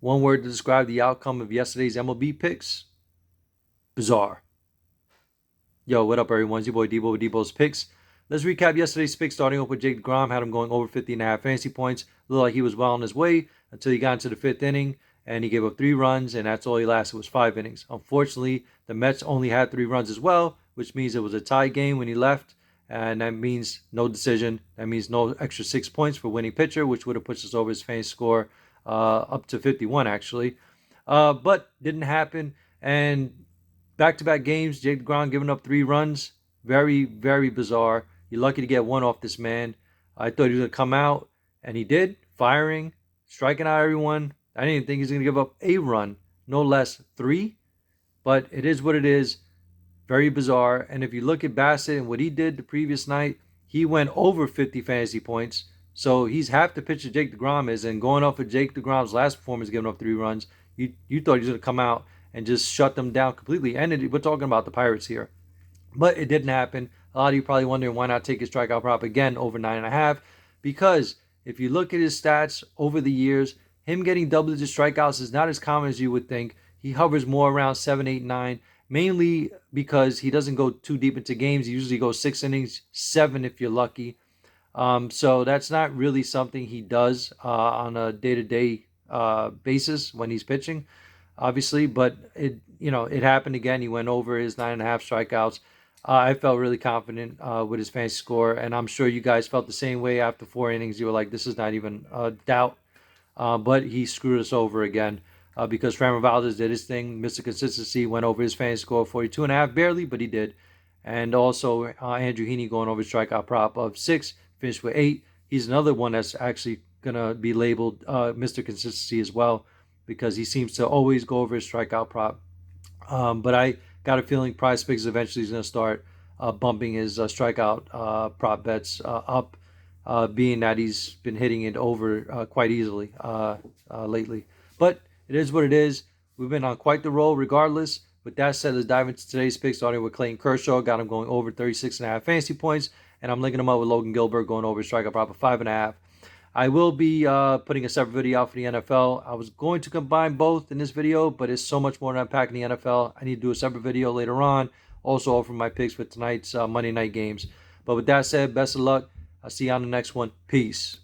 One word to describe the outcome of yesterday's MLB picks: bizarre. Yo, what up, everyone? It's your boy Debo with Debo's Picks. Let's recap yesterday's picks, starting off with Jake DeGrom. Had him going over 50.5 fantasy points. Looked like he was well on his way until he got into the fifth inning, and he gave up 3 runs, and that's all he lasted was 5 innings. Unfortunately, the Mets only had 3 runs as well, which means it was a tie game when he left, and that means no decision. That means no extra 6 points for winning pitcher, which would have pushed us over his fantasy score up to 51, actually. But didn't happen, and back-to-back games, Jake DeGrom giving up 3 runs. Very, very bizarre. You're lucky to get one off this man. I thought he was going to come out, and he did. Firing, striking out everyone. I didn't even think he was going to give up a run, no less 3. But it is what it is. Very bizarre. And if you look at Bassett and what he did the previous night, he went over 50 fantasy points. So he's half the pitcher Jake DeGrom is. And going off of Jake DeGrom's last performance, giving up 3 runs, you thought he was going to come out and just shut them down completely. And we're talking about the Pirates here. But it didn't happen. A lot of you probably wondering why not take his strikeout prop again over 9.5. Because if you look at his stats over the years, him getting double-digit strikeouts is not as common as you would think. He hovers more around 7, 8, 9, mainly because he doesn't go too deep into games. He usually goes 6 innings, 7 if you're lucky. So that's not really something he does on a day-to-day basis when he's pitching, obviously. But it happened again. He went over his 9.5 strikeouts. I felt really confident with his fantasy score, and I'm sure you guys felt the same way after 4 innings. You were like, this is not even a doubt. But he screwed us over again because Framber Valdez did his thing. Mr. Consistency went over his fantasy score of 42.5, barely, but he did. And also Andrew Heaney going over his strikeout prop of 6, finished with 8. He's another one that's actually going to be labeled Mr. Consistency as well because he seems to always go over his strikeout prop. But I got a feeling Prizepicks eventually is going to start bumping his strikeout prop bets up, being that he's been hitting it over quite easily lately. But it is what it is. We've been on quite the roll regardless. With that said, let's dive into today's picks, starting with Clayton Kershaw. Got him going over 36.5 fantasy points, and I'm linking him up with Logan Gilbert going over strikeout prop of 5.5. I will be putting a separate video out for the NFL. I was going to combine both in this video, but it's so much more to unpack in the NFL. I need to do a separate video later on. Also offer my picks for tonight's Monday night games. But with that said, best of luck. I'll see you on the next one. Peace.